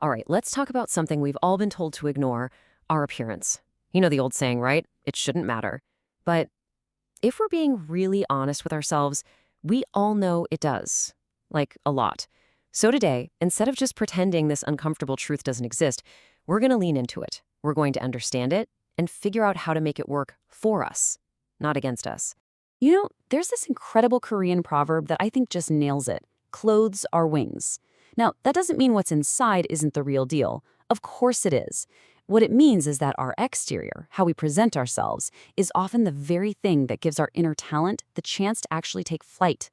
All right, let's talk about something we've all been told to ignore, our appearance. You know the old saying, right? It shouldn't matter. But if we're being really honest with ourselves, we all know it does. Like, a lot. So today, instead of just pretending this uncomfortable truth doesn't exist, we're going to lean into it. We're going to understand it and figure out how to make it work for us, not against us. You know, there's this incredible Korean proverb that I think just nails it. Clothes are wings. Now, that doesn't mean what's inside isn't the real deal. Of course it is. What it means is that our exterior, how we present ourselves, is often the very thing that gives our inner talent the chance to actually take flight.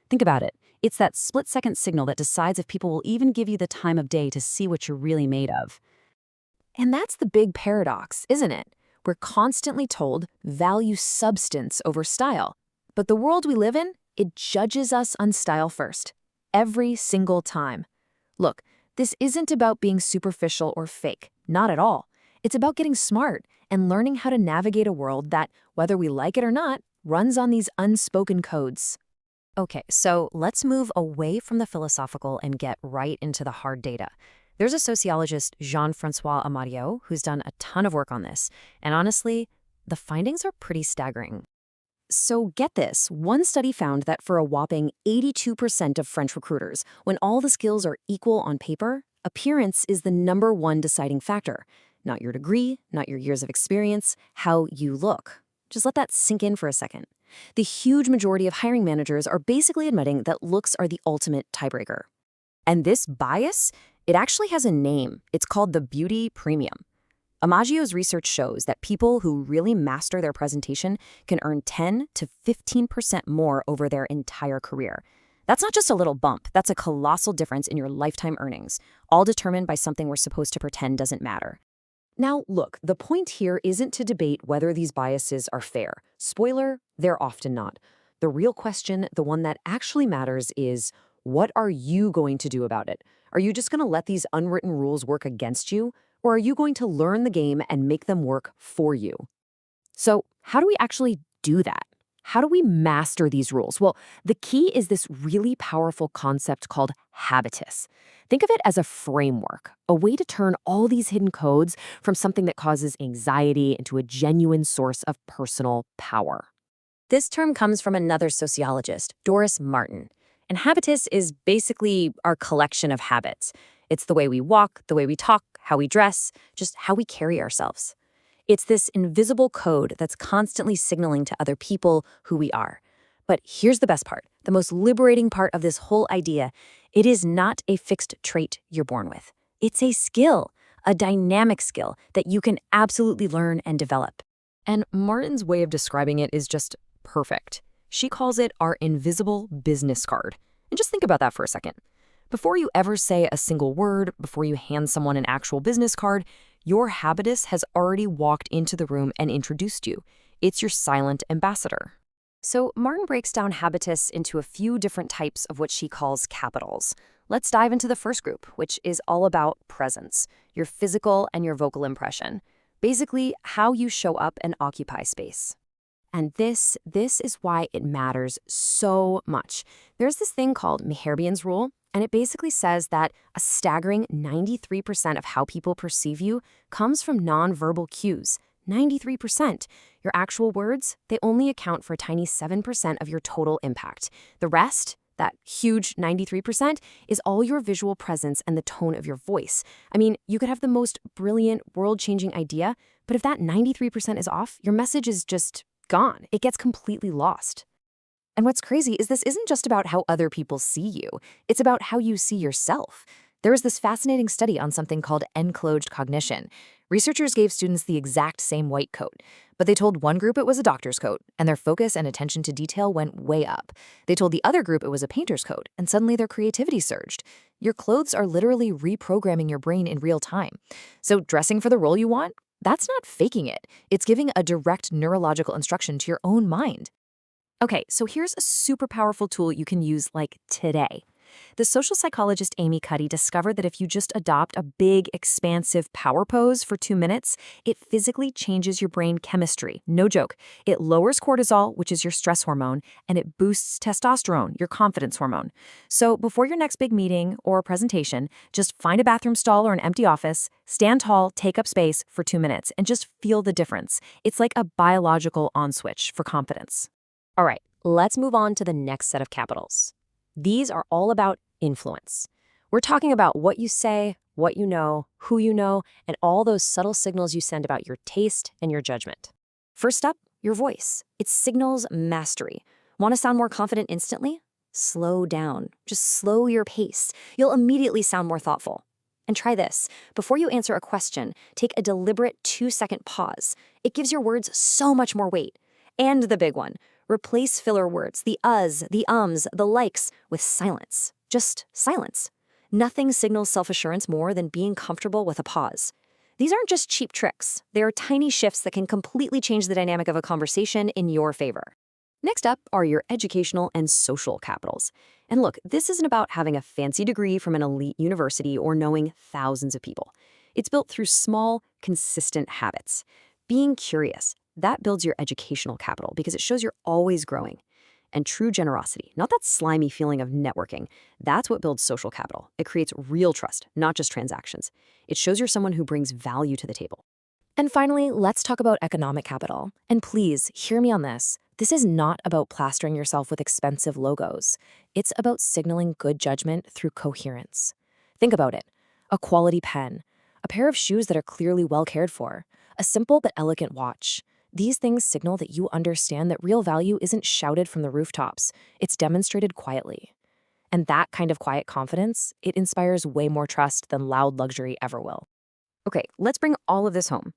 Think about it. It's that split-second signal that decides if people will even give you the time of day to see what you're really made of. And that's the big paradox, isn't it? We're constantly told value substance over style. But the world we live in, it judges us on style first. Every single time. Look, this isn't about being superficial or fake. Not at all. It's about getting smart and learning how to navigate a world that, whether we like it or not, runs on these unspoken codes. Okay, so let's move away from the philosophical and get right into the hard data. There's a sociologist, Jean-François Amadieu, who's done a ton of work on this. And honestly, the findings are pretty staggering. So get this, one study found that for a whopping 82% of French recruiters, when all the skills are equal on paper, appearance is the #1 deciding factor. Not your degree, not your years of experience, how you look. Just let that sink in for a second. The huge majority of hiring managers are basically admitting that looks are the ultimate tiebreaker. And this bias, it actually has a name. It's called the beauty premium. Amadieu's research shows that people who really master their presentation can earn 10 to 15% more over their entire career. That's not just a little bump. That's a colossal difference in your lifetime earnings, all determined by something we're supposed to pretend doesn't matter. Now, look, the point here isn't to debate whether these biases are fair. Spoiler, they're often not. The real question, the one that actually matters, is what are you going to do about it? Are you just going to let these unwritten rules work against you? Or are you going to learn the game and make them work for you? So how do we actually do that? How do we master these rules? Well, the key is this really powerful concept called habitus. Think of it as a framework, a way to turn all these hidden codes from something that causes anxiety into a genuine source of personal power. This term comes from another sociologist, Doris Märtin. And habitus is basically our collection of habits. It's the way we walk, the way we talk, how we dress, just how we carry ourselves. It's this invisible code that's constantly signaling to other people who we are. But here's the best part, the most liberating part of this whole idea. It is not a fixed trait you're born with. It's a skill, a dynamic skill that you can absolutely learn and develop. And Martin's way of describing it is just perfect. She calls it our invisible business card. And just think about that for a second. Before you ever say a single word, before you hand someone an actual business card, your habitus has already walked into the room and introduced you. It's your silent ambassador. So Martin breaks down habitus into a few different types of what she calls capitals. Let's dive into the first group, which is all about presence, your physical and your vocal impression. Basically, how you show up and occupy space. And this is why it matters so much. There's this thing called Mehrabian's rule, and it basically says that a staggering 93% of how people perceive you comes from nonverbal cues. 93%. Your actual words, they only account for a tiny 7% of your total impact. The rest, that huge 93%, is all your visual presence and the tone of your voice. I mean, you could have the most brilliant, world-changing idea, but if that 93% is off, your message is just gone. It gets completely lost. And what's crazy is this isn't just about how other people see you. It's about how you see yourself. There was this fascinating study on something called Enclothed Cognition. Researchers gave students the exact same white coat, but they told one group it was a doctor's coat, and their focus and attention to detail went way up. They told the other group it was a painter's coat, and suddenly their creativity surged. Your clothes are literally reprogramming your brain in real time. So dressing for the role you want? That's not faking it. It's giving a direct neurological instruction to your own mind. Okay, so here's a super powerful tool you can use like today. The social psychologist Amy Cuddy discovered that if you just adopt a big, expansive power pose for 2 minutes, it physically changes your brain chemistry. No joke. It lowers cortisol, which is your stress hormone, and it boosts testosterone, your confidence hormone. So before your next big meeting or presentation, just find a bathroom stall or an empty office, stand tall, take up space for 2 minutes, and just feel the difference. It's like a biological on switch for confidence. All right, let's move on to the next set of capitals. These are all about influence. We're talking about what you say, what you know, who you know, and all those subtle signals you send about your taste and your judgment. First up, your voice. It signals mastery. Want to sound more confident instantly? Slow down. Just slow your pace. You'll immediately sound more thoughtful. And try this. Before you answer a question, take a deliberate 2-second pause. It gives your words so much more weight. And the big one. Replace filler words, the uhs, the ums, the likes, with silence. Just silence. Nothing signals self-assurance more than being comfortable with a pause. These aren't just cheap tricks. They are tiny shifts that can completely change the dynamic of a conversation in your favor. Next up are your educational and social capitals. And look, this isn't about having a fancy degree from an elite university or knowing thousands of people. It's built through small, consistent habits. Being curious. That builds your educational capital because it shows you're always growing. And true generosity, not that slimy feeling of networking, that's what builds social capital. It creates real trust, not just transactions. It shows you're someone who brings value to the table. And finally, let's talk about economic capital. And please, hear me on this. This is not about plastering yourself with expensive logos. It's about signaling good judgment through coherence. Think about it. A quality pen, a pair of shoes that are clearly well cared for, a simple but elegant watch. These things signal that you understand that real value isn't shouted from the rooftops. It's demonstrated quietly. And that kind of quiet confidence, it inspires way more trust than loud luxury ever will. Okay, let's bring all of this home.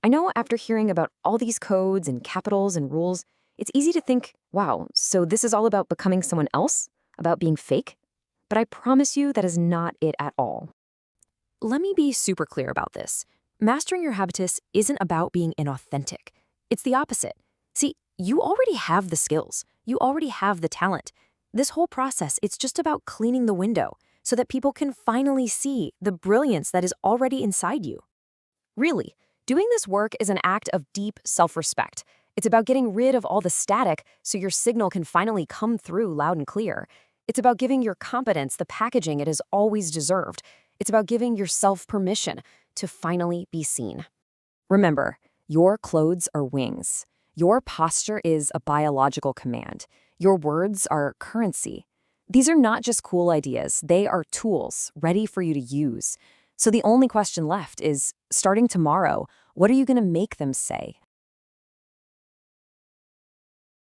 I know after hearing about all these codes and capitals and rules, it's easy to think, wow, so this is all about becoming someone else? About being fake? But I promise you that is not it at all. Let me be super clear about this. Mastering your habitus isn't about being inauthentic. It's the opposite. See, you already have the skills. You already have the talent. This whole process, it's just about cleaning the window so that people can finally see the brilliance that is already inside you. Really, doing this work is an act of deep self-respect. It's about getting rid of all the static so your signal can finally come through loud and clear. It's about giving your competence the packaging it has always deserved. It's about giving yourself permission to finally be seen. Remember, your clothes are wings. Your posture is a biological command. Your words are currency. These are not just cool ideas. They are tools ready for you to use. So the only question left is, starting tomorrow, what are you going to make them say?